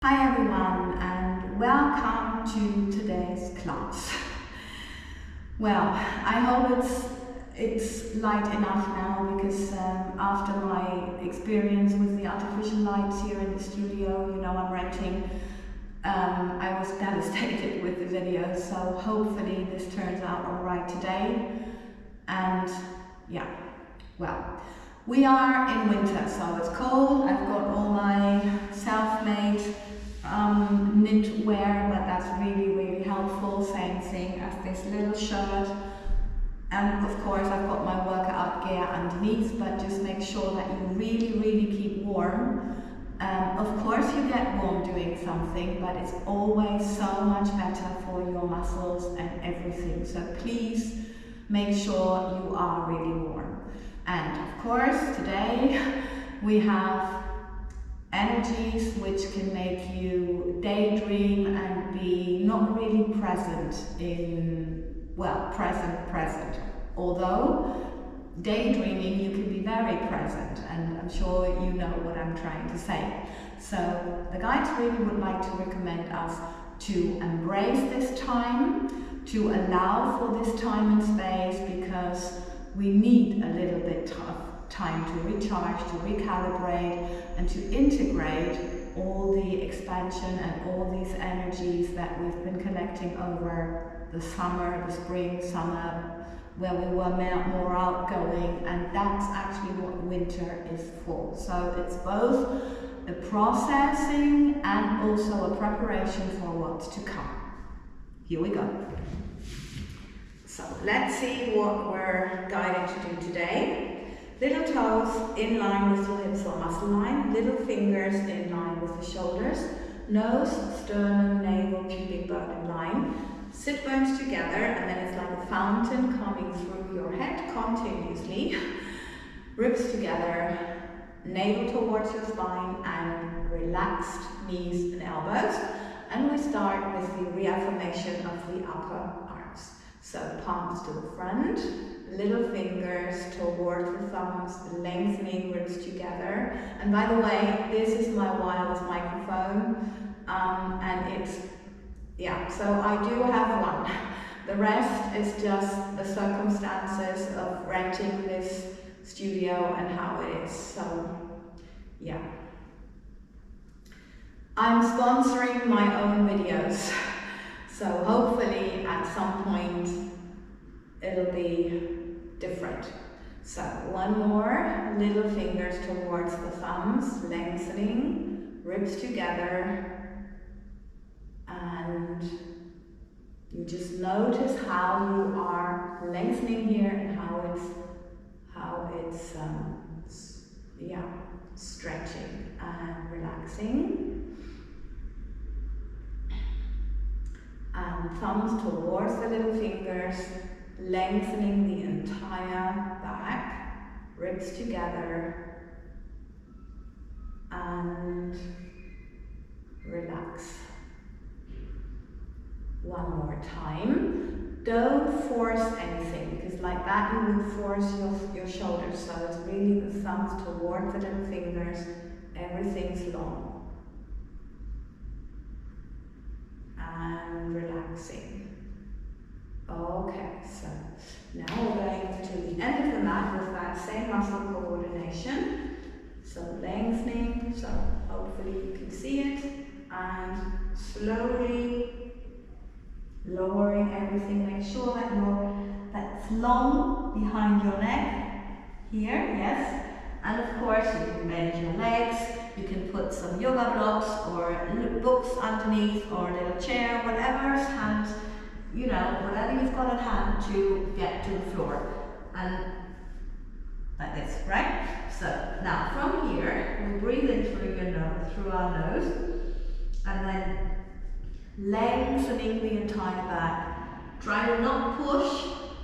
Hi everyone and welcome to today's class. Well, I hope it's light enough now because after my experience with the artificial lights here in the studio, I'm renting, I was devastated with the video, so hopefully this turns out alright today. And yeah, well, we are in winter, so it's cold. I've got all my self-made knitwear, but that's really helpful. Same thing as this little shirt, and of course I've got my workout gear underneath, but just make sure that you really keep warm. Of course you get warm doing something, but it's always so much better for your muscles and everything, so please make sure you are really warm. And of course today we have energies which can make you daydream and be not really present in, well, present. Although daydreaming, you can be very present, and I'm sure you know what I'm trying to say. So the guides really would like to recommend us to embrace this time, to allow for this time and space, because we need a little bit of time to recharge, to recalibrate, and to integrate all the expansion and all these energies that we've been collecting over the summer, the spring, summer, where we were more outgoing, and that's actually what winter is for. So it's both a processing and also a preparation for what's to come. Here we go. So let's see what we're guided to do today. Little toes in line with the hips or muscle line, little fingers in line with the shoulders, nose, sternum, navel, pubic bone in line. Sit bones together, and then it's like a fountain coming through your head continuously. Ribs together, navel towards your spine, and relaxed knees and elbows. And we start with the reaffirmation of the upper arms. So palms to the front, little fingers towards the thumbs, lengthening ribs together. And by the way, this is my wireless microphone, and it's, yeah, so I do have one. The rest is just the circumstances of renting this studio and how it is, so yeah. I'm sponsoring my own videos, so hopefully at some point it'll be different. So one more, little fingers towards the thumbs, lengthening, ribs together, and you just notice how you are lengthening here and how it's yeah, stretching and relaxing. And thumbs towards the little fingers, lengthening the entire back, ribs together, and relax. One more time. Don't force anything, because like that you would force your shoulders. So it's really the thumbs towards the little fingers, everything's long. And relaxing. Okay, so now we're going to the end of the mat with that same muscle coordination. So lengthening, so hopefully you can see it, and slowly lowering everything. Make sure that that's long behind your neck here, yes. And of course you can bend your legs, you can put some yoga blocks or books underneath, or a little chair, whatever's hand, whatever you've got at hand to get to the floor. And like this, right? So now from here, we breathe in through your nose, through our nose, and then lengthening the entire back. Try to not push,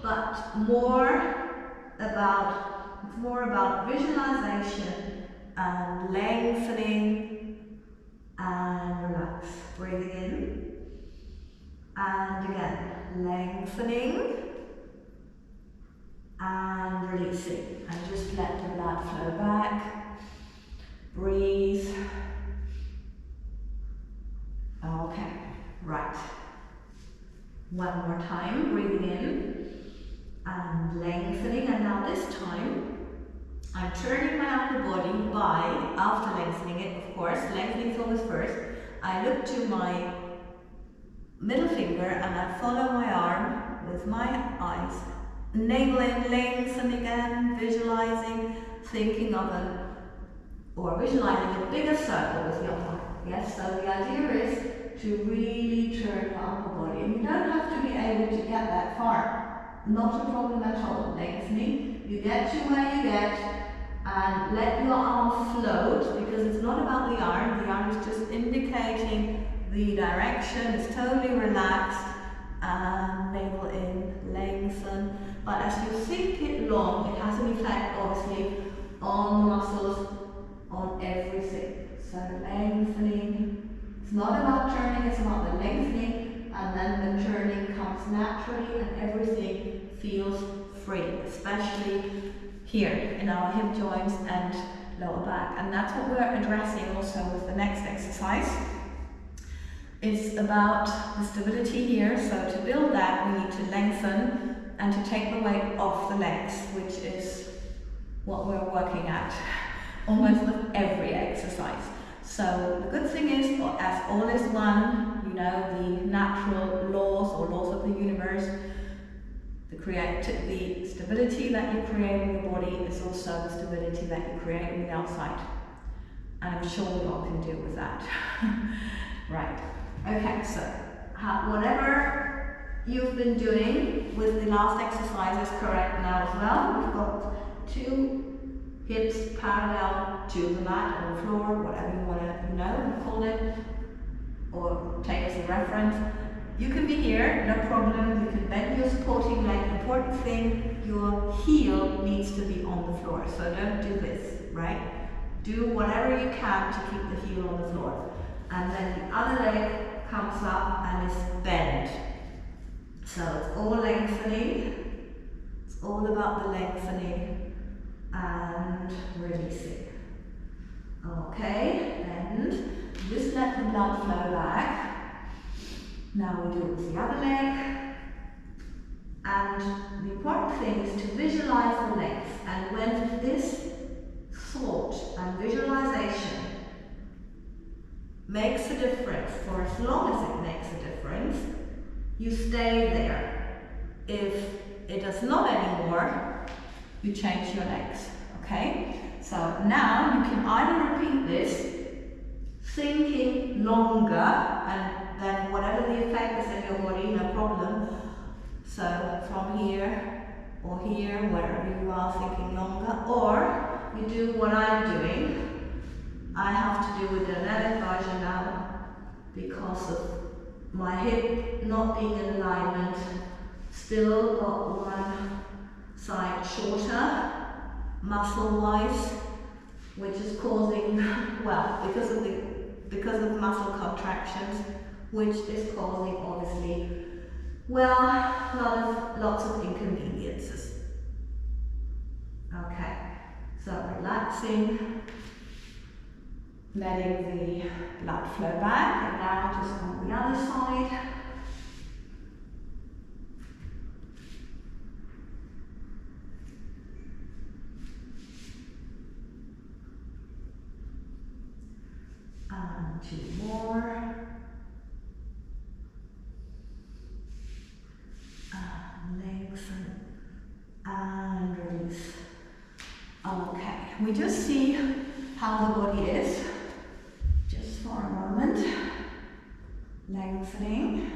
but more about visualization and lengthening and relax. Breathing in and again, lengthening and releasing. And just let the blood flow back. Breathe. Right. One more time, breathing in and lengthening, and now this time I'm turning my upper body by, after lengthening it, of course, lengthening is always first. I look to my middle finger and I follow my arm with my eyes. Navel in, lengthen again, visualizing, thinking of visualizing a bigger circle with your arm. Yes, so the idea is to really turn your upper body. And you don't have to be able to get that far. Not a problem at all. Lengthening, you get to where you get, and let your arm float, because it's not about the arm. The arm is just indicating the direction. It's totally relaxed. And navel in, lengthen. But as you think it long, it has an effect obviously on the muscles, on everything. So lengthening. It's not about turning, it's about the lengthening, and then the turning comes naturally and everything feels free, especially here in our hip joints and lower back. And that's what we're addressing also with the next exercise. It's about the stability here, so to build that we need to lengthen and to take the weight off the legs, which is what we're working at almost with every exercise. So the good thing is, as all is one, you know, the natural laws or laws of the universe, the stability that you create in your body is also the stability that you create in the outside. And I'm sure we all can deal with that. Right. Okay, so whatever you've been doing with the last exercise is correct now as well. We've got 2 hips parallel to the mat or the floor, whatever you want to call it, or take as a reference. You can be here, no problem. You can bend your supporting leg. The important thing, your heel needs to be on the floor. So don't do this, right? Do whatever you can to keep the heel on the floor. And then the other leg comes up and is bent. So it's all lengthening. It's all about the lengthening and releasing. Okay, and just let the blood flow back. Now we do it with the other leg. And the important thing is to visualize the legs. And when this thought and visualization makes a difference, for as long as it makes a difference, you stay there. If it does not anymore, you change your legs, okay? So now you can either repeat this, thinking longer, and then whatever the effect is in your body, no problem. So from here or here, wherever you are, thinking longer, or you do what I'm doing. I have to do a dynamic version now because of my hip not being in alignment. Still got one side shorter, muscle-wise, which is causing, well, because of muscle contractions, which is causing obviously, well, lots of inconveniences. Okay, so relaxing, letting the blood flow back, and now just on the other side. And 2 more. And lengthen and release. Okay, we just see how the body is, just for a moment. Lengthening.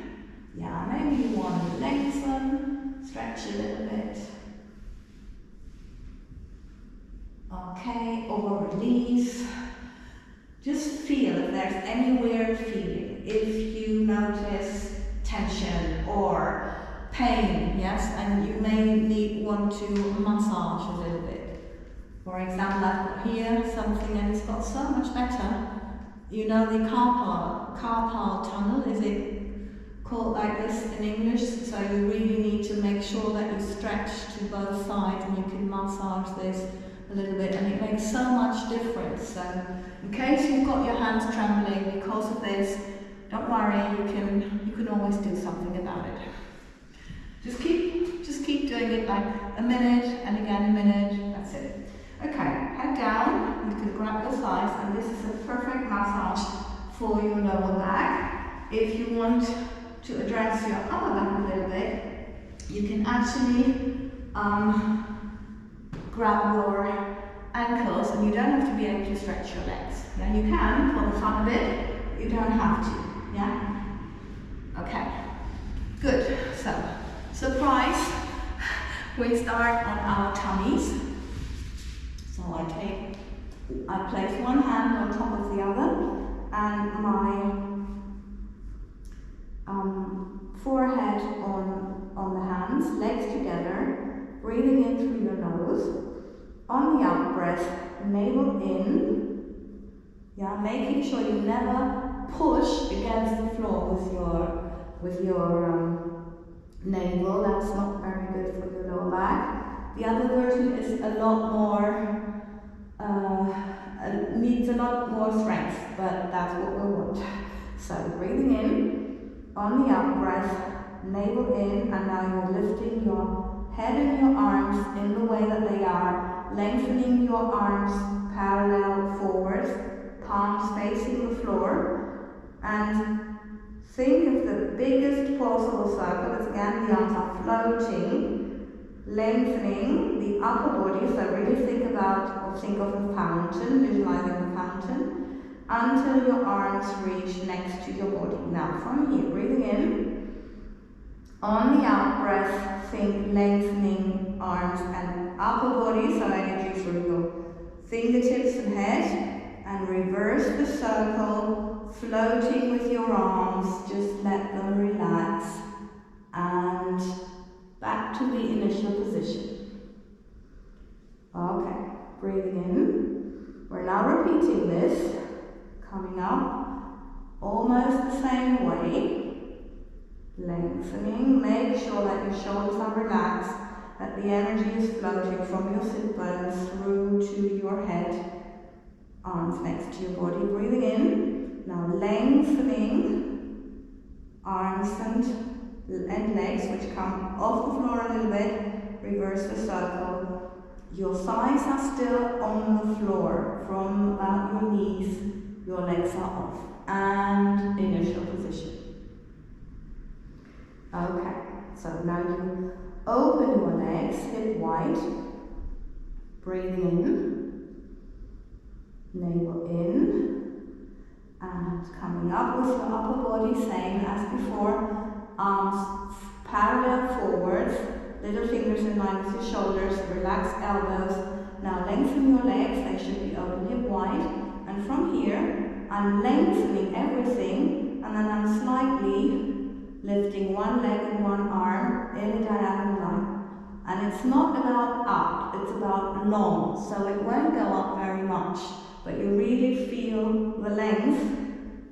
Yeah, maybe you want to lengthen, stretch a little bit. Okay, or release. Just feel if there's any weird feeling. If you notice tension or pain, yes, and you may want to massage a little bit. For example, I've got here something and it's got so much better. You know the carpal tunnel, is it called like this in English? So you really need to make sure that you stretch to both sides and you can massage this a little bit, and it makes so much difference. So in case you've got your hands trembling because of this, don't worry, you can always do something about it. Just keep doing it like a minute and again a minute, that's it. Okay, head down, you can grab your thighs, and this is a perfect massage for your lower back. If you want to address your upper back a little bit, you can actually grab your ankles, and you don't have to be able to stretch your legs. Yeah, you can for the fun of it, but you don't have to. Yeah? Okay, good. So, surprise, we start on our tummies. So I place one hand on top of the other, and my forehead on the hands, legs together, breathing in through your nose. On the out breath, navel in. Yeah, making sure you never push against the floor with your navel. That's not very good for your lower back. The other version is a lot more, needs a lot more strength, but that's what we want. So breathing in, on the out breath, navel in, and now you're lifting your head and your arms in the way that they are, lengthening your arms parallel forwards, palms facing the floor, and think of the biggest possible circle, as again the arms are floating, lengthening the upper body, so really think of a fountain, visualizing the fountain, until your arms reach next to your body. Now from here, breathing in, on the out breath, think lengthening arms and upper body, so energy through your fingertips and head, and reverse the circle, floating with your arms, just let them relax, and back to the initial position. Okay, breathing in. We're now repeating this, coming up almost the same way. Lengthening, make sure that your shoulders are relaxed, that the energy is floating from your sit bones through to your head, arms next to your body. Breathing in, now lengthening arms and legs, which come off the floor a little bit, reverse the circle. Your thighs are still on the floor, from about your knees, your legs are off, and initial position. Okay, so now you open your legs, hip wide, breathing in, navel in, and coming up with your upper body, same as before, arms parallel forwards, little fingers in line with your shoulders, relax elbows. Now lengthen your legs, they should be open hip wide, and from here, I'm lengthening everything, and then I'm slightly lifting one leg and one arm in a diagonal line. And it's not about up, it's about long, so it won't go up very much, but you really feel the length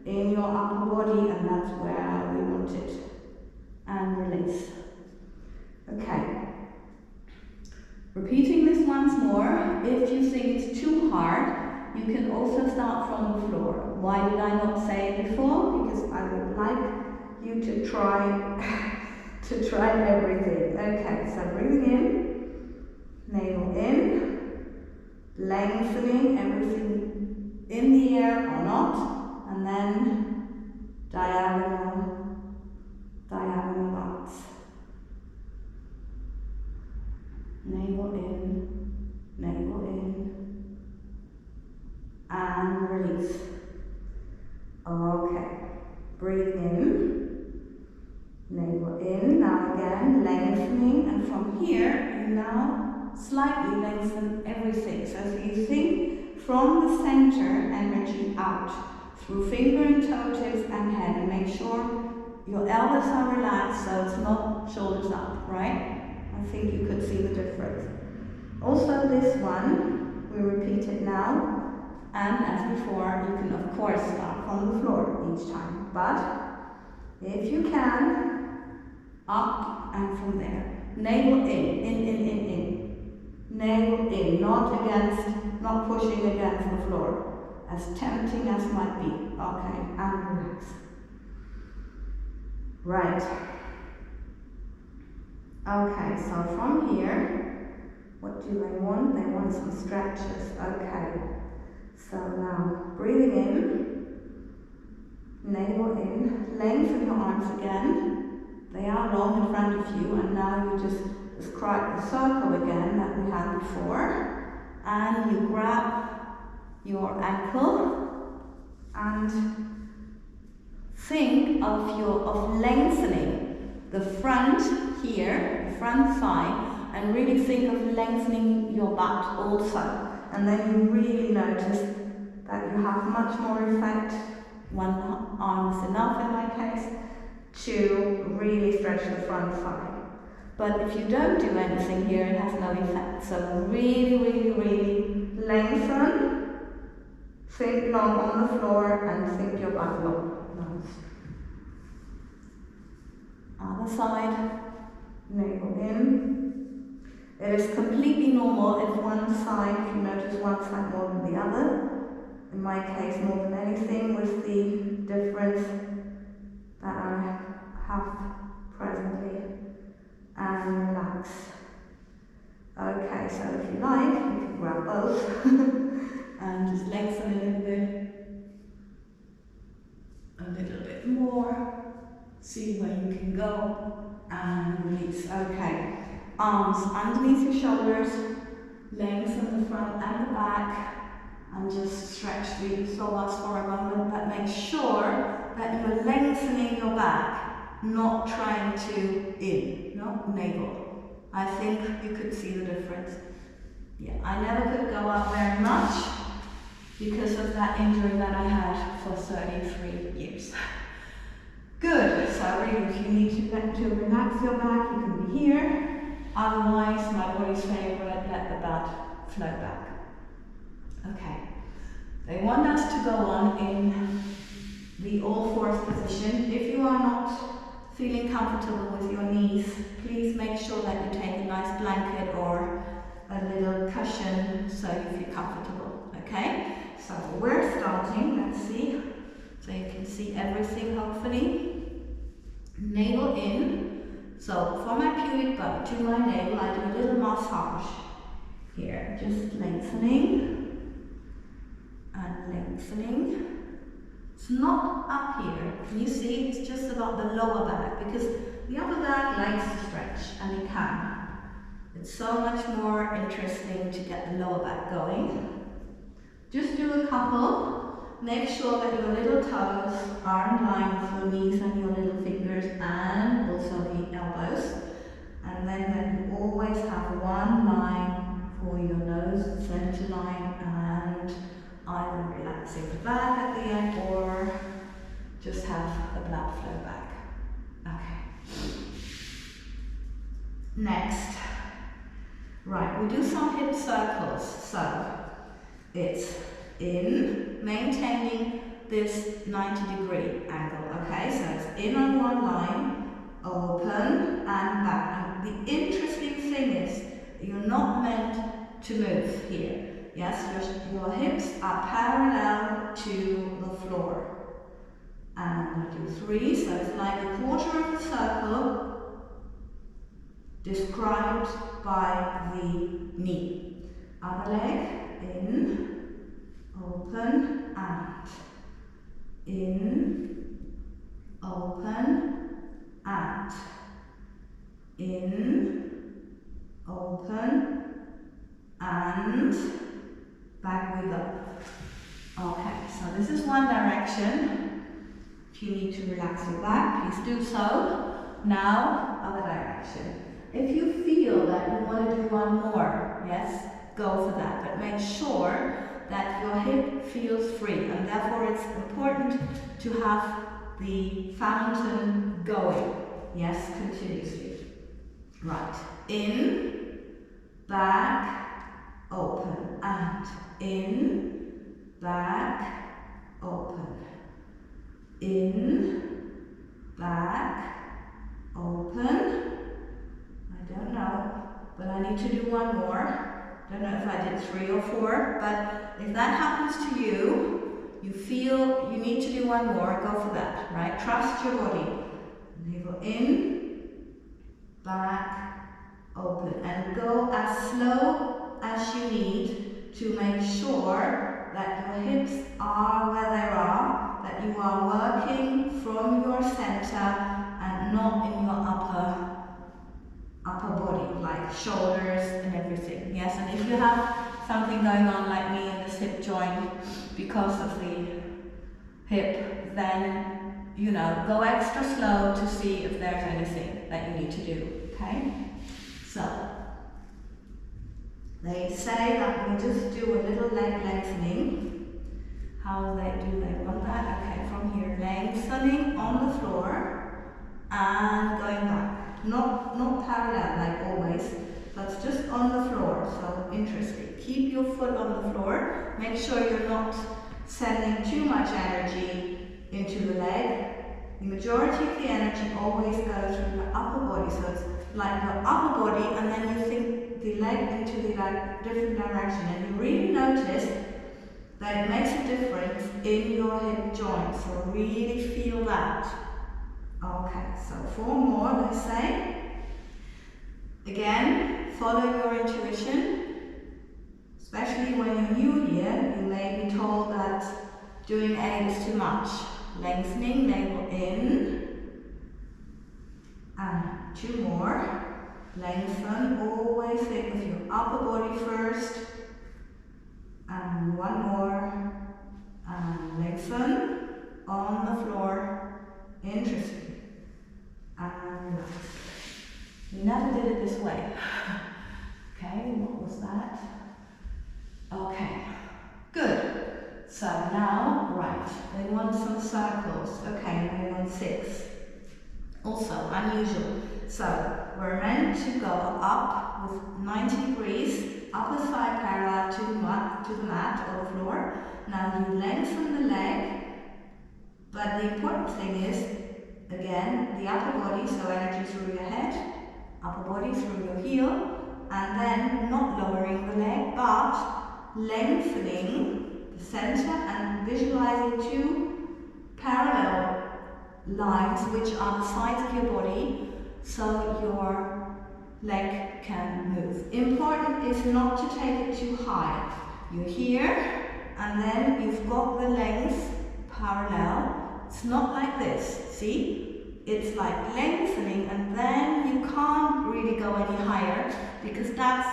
in your upper body, and that's where we want it. And release. Okay. Repeating this once more. If you think it's too hard, you can also start from the floor. Why did I not say it before? Because I would like you to try everything. Okay, so breathing in, navel in, lengthening everything in the air or not, and then diagonal arms. Navel in, and release. Okay, breathing in, navel in, now again lengthening, and from here you now slightly lengthen everything. So you think from the center, energy out through finger and toe tips and head, and make sure your elbows are relaxed, so it's not shoulders up, right? I think you could see the difference. Also this one, we repeat it now, and as before, you can of course start from the floor each time, but if you can, up and from there. Navel in. Navel in, not pushing against the floor, as tempting as might be. Okay, and relax. Right. Okay, so from here, what do they want? They want some stretches. Okay. So now, breathing in, navel in, lengthen your arms again. They are long in front of you, and now you just describe the circle again that we had before. And you grab your ankle and think of lengthening the front here, the front thigh, and really think of lengthening your butt also. And then you really notice that you have much more effect. One arm is enough in my case to really stretch the front thigh. But if you don't do anything here, it has no effect. So really, really, really lengthen. Think long on the floor and think your butt long. Other side, navel in. It is completely normal if one side, if you notice one side more than the other. In my case, more than anything, with the difference that I have presently. And relax. Okay, so if you like, you can grab both and just lengthen a little bit more. See where you can go and release. Okay, arms underneath your shoulders, lengthen the front and the back, and just stretch the psoas for a moment. But make sure that you're lengthening your back, not trying to not navel. I think you could see the difference. Yeah, I never could go up very much because of that injury that I had for 33 years. Good, so really if you need to relax your back, you can be here. Otherwise, my body's favorite, let the butt flow back. Okay, they want us to go on in the all fours position. If you are not feeling comfortable with your knees, please make sure that you take a nice blanket or a little cushion so you feel comfortable, okay? So we're starting, let's see. So you can see everything hopefully. Navel in. So for my pubic bone to my navel, I do a little massage here. Just lengthening and lengthening. It's not up here. Can you see? It's just about the lower back because the upper back likes to stretch, and it can. It's so much more interesting to get the lower back going. Just do a couple. Make sure that your little toes are in line with your knees and your little fingers and also the elbows. And then that you always have one line for your nose, center line, and either relaxing the back at the end or just have the blood flow back. Okay. Next. Right, we do some hip circles. So it's in, maintaining this 90-degree angle, okay? So it's in on one line, open and back. And the interesting thing is you're not meant to move here. Yes, your hips are parallel to the floor. And I'm going to do 3, so it's like a quarter of a circle described by the knee. Other leg, in, open and in, open and in, open and back we go. Okay, so this is one direction. If you need to relax your back, please do so. Now, other direction. If you feel that you want to do one more, yes, go for that, but make sure that your hip feels free, and therefore it's important to have the fountain going, yes, continuously. Right, in, back, open, and in, back, open, in, back, open. I don't know, but I need to do one more. I don't know if I did 3 or 4, but if that happens to you, you feel you need to do one more, go for that, right? Trust your body. in, back, open. And go as slow as you need to make sure that your hips are where they are, that you are working from your center and not in your upper body, like shoulders and everything. Yes, and if you have something going on like me in this hip joint because of the hip, then, you know, go extra slow to see if there's anything that you need to do, okay? So, they say that we just do a little leg lengthening. How do they want that? Okay, from here, lengthening on the floor and going back. Not parallel like always, but just on the floor. So interesting. Keep your foot on the floor. Make sure you're not sending too much energy into the leg. The majority of the energy always goes through your upper body. So it's like your upper body, and then you think the leg into the different direction, and you really notice that it makes a difference in your hip joint. So really feel that. Okay, so 4 more, let's say. Again, follow your intuition. Especially when you're new here, you may be told that doing 8 is too much. Lengthening, navel in. And 2 more. Lengthen, always think of your upper body first. And 1 more. And lengthen on the floor. Interesting. And relax. We never did it this way. Okay, what was that? Okay, good. So now, right, they want some circles. Okay, they want 6. Also, unusual. So, we're meant to go up with 90 degrees, upper side parallel to the mat or the floor. Now you lengthen the leg, but the important thing is, again, the upper body, so energy through your head, upper body through your heel, and then not lowering the leg, but lengthening the center and visualizing 2 parallel lines, which are the sides of your body, so your leg can move. Important is not to take it too high. You're here, and then you've got the legs parallel. It's not like this, see? It's like lengthening, and then you can't really go any higher because that's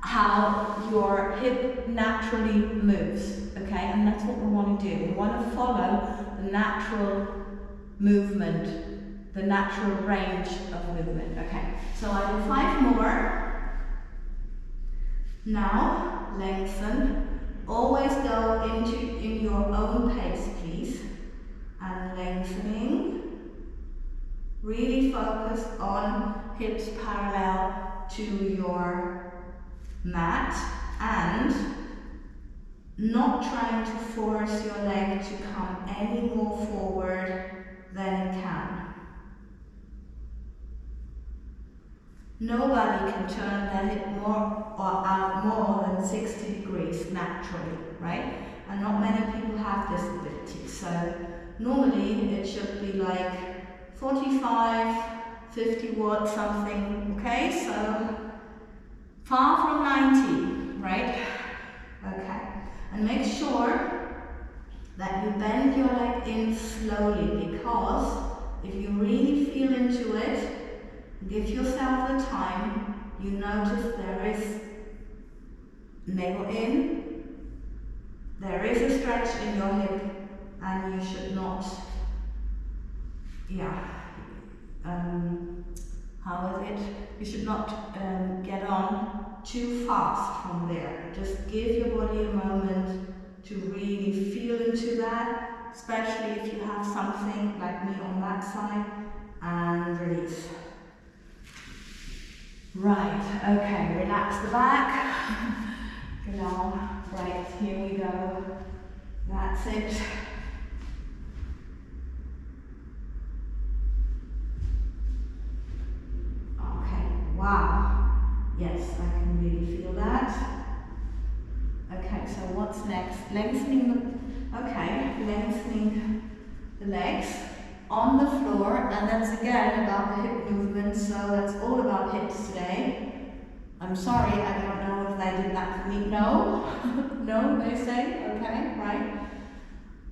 how your hip naturally moves, okay? And that's what we want to do. We want to follow the natural movement, the natural range of movement, okay? So I do 5 more. Now, lengthen. Always go in your own pace, please. And lengthening. Really focus on hips parallel to your mat and not trying to force your leg to come any more forward than it can. Nobody can turn their hip more or out more than 60 degrees naturally, right? And not many people have this ability. So normally it should be like 45, 50 watts, something, okay? So far from 90, right? Okay. And make sure that you bend your leg in slowly, because if you really feel into it, give yourself the time, you notice there is navel in, there is a stretch in your hip, and you should not, how is it? You should not get on too fast from there. Just give your body a moment to really feel into that, especially if you have something like me on that side, and release. Right, okay, relax the back. Good on. Right, here we go. That's it. Wow, yes, I can really feel that. Okay, so what's next? Lengthening the legs. on the floor, and that's again about the hip movement, so that's all about hips today. I'm sorry, I don't know if they did that for me. No? No, they say? Okay, right.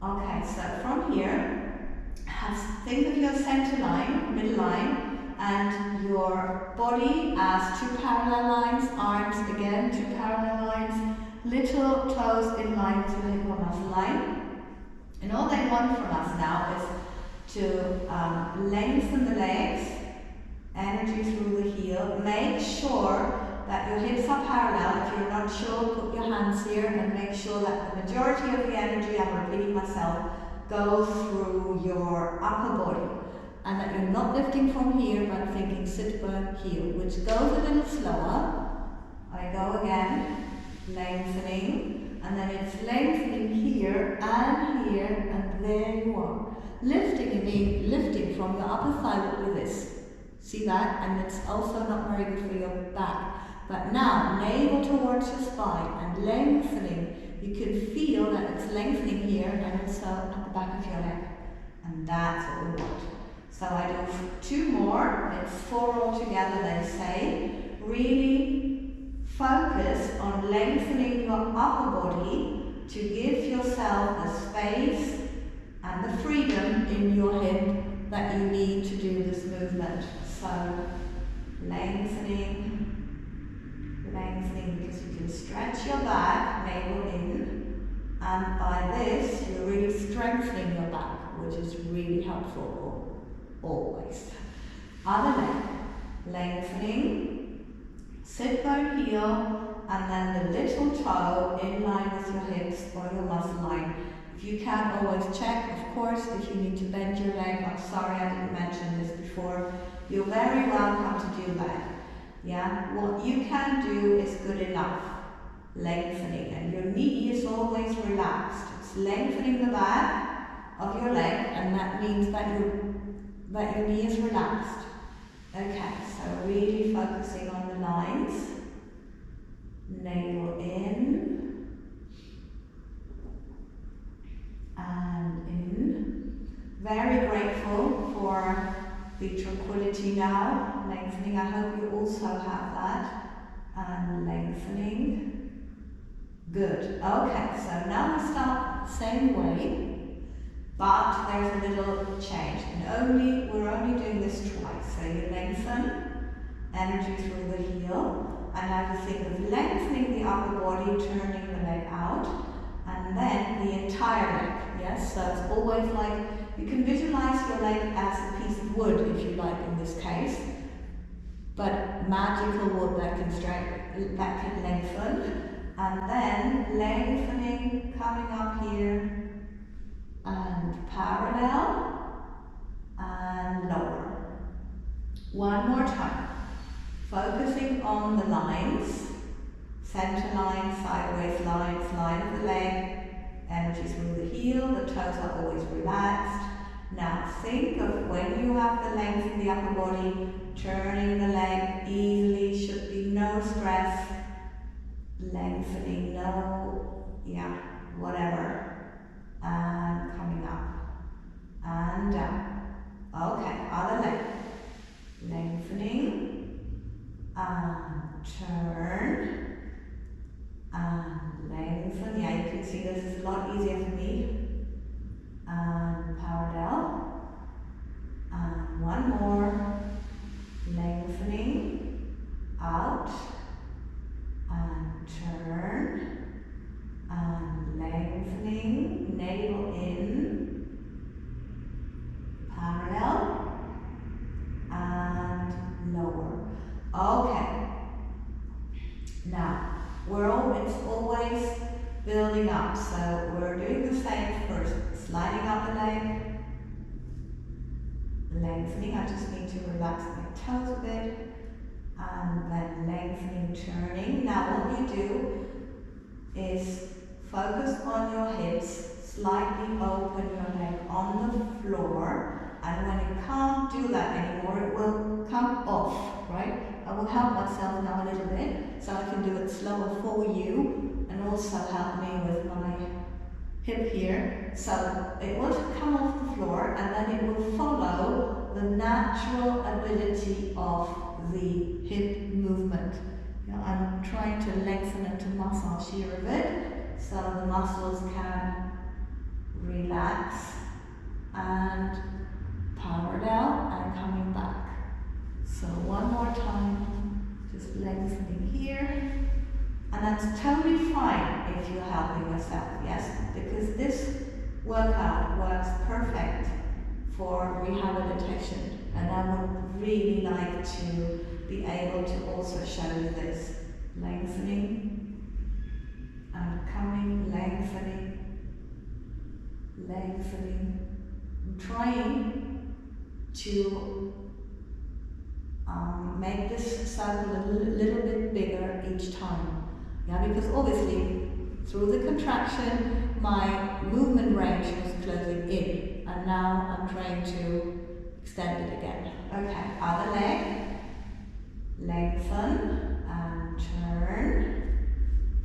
Okay, so from here, think of your center line, middle line, and your body as two parallel lines, arms again, two parallel lines, little toes in line with your hip or muscle line. And all they want from us now is to lengthen the legs, energy through the heel. Make sure that your hips are parallel. If you're not sure, put your hands here and make sure that the majority of the energy, I'm repeating myself, goes through your upper body. And that you're not lifting from here, but thinking sit back, heel, which goes a little slower. I go again, lengthening, and then it's lengthening here, and there you are. Lifting, you mean lifting from your upper thigh would be this. See that? And it's also not very good for your back. But now, navel towards your spine and lengthening. You can feel that it's lengthening here and also at the back of your leg. And that's what we want. So I do 2 more. It's 4 altogether, they say. Really focus on lengthening your upper body to give yourself the space and the freedom in your hip that you need to do this movement. So lengthening, because you can stretch your back, navel in, and by this you're really strengthening your back, which is really helpful always. Other leg, lengthening, sit bone heel, and then the little toe in line with your hips or your muscle line. If you can, always check, of course, if you need to bend your leg. I'm sorry I didn't mention this before. You're very welcome to do that. Yeah, what you can do is good enough. Lengthening, and your knee is always relaxed. It's lengthening the back of your leg, and that means that your knee is relaxed. Okay, so really focusing on the lines. Navel in and in. Very grateful for the tranquility now. Lengthening, I hope you also have that. And lengthening. Good. Okay, so now we start the same way, but there's a little change. And we're only doing this twice. So you lengthen, energy through the heel, and now you think of lengthening the upper body, turning the leg out, and then the entire leg. Yes, so it's always like you can visualize your leg as a piece of wood, if you like, in this case, but magical wood that can lengthen. And then lengthening, coming up here, and parallel, and lower. One more time. Focusing on the lines, center line, sideways lines, line of the leg, energy through the heel, the toes are always relaxed. Now think of when you have the length in the upper body, turning the leg easily, should be no stress. Lengthening, whatever, and coming up and down. Okay, other leg. Lengthening and turn and lengthen. Yeah, you can see this is a lot easier for me. And parallel. And one more. Lengthening out. And turn, and lengthening, navel in, parallel, and lower. Okay. Now, it's always building up, so we're doing the same first. Sliding up the leg, lengthening. I just need to relax my toes a bit. And then lengthening, turning. Now what you do is focus on your hips, slightly open your leg on the floor, and when you can't do that anymore, it will come off, right? I will help myself now a little bit, so I can do it slower for you, and also help me with my hip here, so it will come off the floor and then it will follow the natural ability of the hip movement. You know, I'm trying to lengthen and to massage here a bit so the muscles can relax and power down and coming back. So one more time, just lengthening here. And that's totally fine if you're helping yourself, yes? Because this workout works perfect for rehabilitation. And I would really like to be able to also show you this. Lengthening and coming, lengthening, lengthening. I'm trying to make this circle a little bit bigger each time. Yeah, because obviously through the contraction my movement range was closing in, and now I'm trying to extend it again. Okay, other leg, lengthen and turn,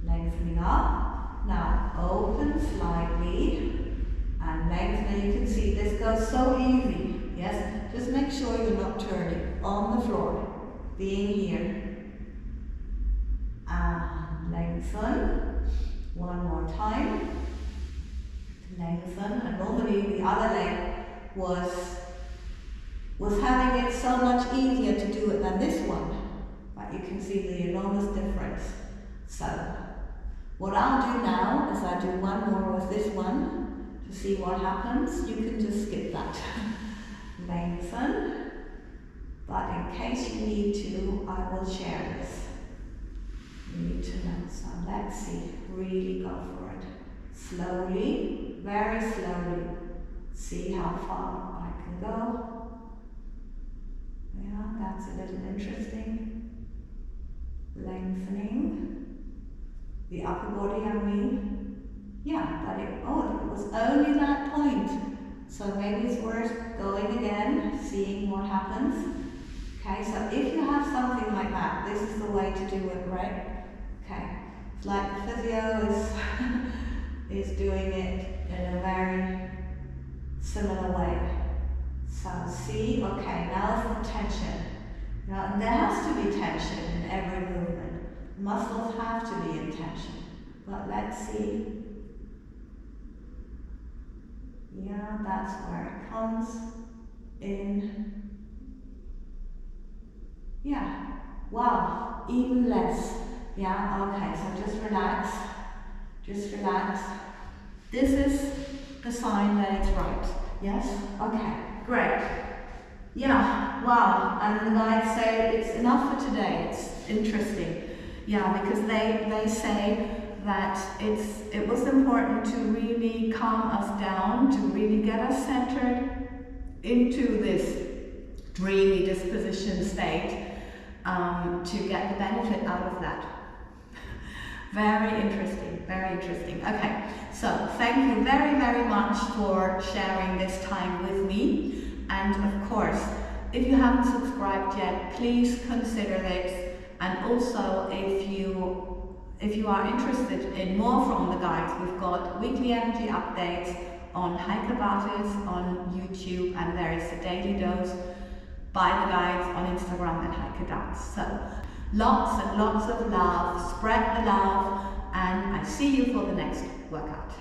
lengthening up. Now open slightly and lengthen. And you can see this goes so easy. Yes, just make sure you're not turning on the floor, being here. And lengthen. One more time. Lengthen. And normally the other leg was having it so much easier to do it than this one. But you can see the enormous difference. So what I'll do now is I'll do one more with this one to see what happens. You can just skip that. Lengthen. But in case you need to, I will share this. You need to know. So let's see. Really go for it. Slowly, very slowly. See how far I can go. Yeah, that's a little interesting. Lengthening. The upper body, I mean. Yeah, but it was only that point. So maybe it's worth going again, seeing what happens. Okay, so if you have something like that, this is the way to do it, right? Okay, it's like the physio is doing it in a very similar way. So see, okay, now it's the tension. Now, and there has to be tension in every movement. Muscles have to be in tension. But let's see. Yeah, that's where it comes in. Yeah, wow, even less. Yeah, okay, so just relax. Just relax. This is the sign that it's right. Yes? Okay, great. Yeah, wow, and the guides say it's enough for today. It's interesting. Yeah, because they say that it was important to really calm us down, to really get us centered into this dreamy disposition state, to get the benefit out of that. Very interesting, very interesting. Okay, so thank you very, very much for sharing this time with me. And of course, if you haven't subscribed yet, please consider this. And also, if you are interested in more from the guides, we've got weekly energy updates on Heike on YouTube, and there is a daily dose by the guides on Instagram at Heike Dance. So lots and lots of love, spread the love, and I see you for the next workout.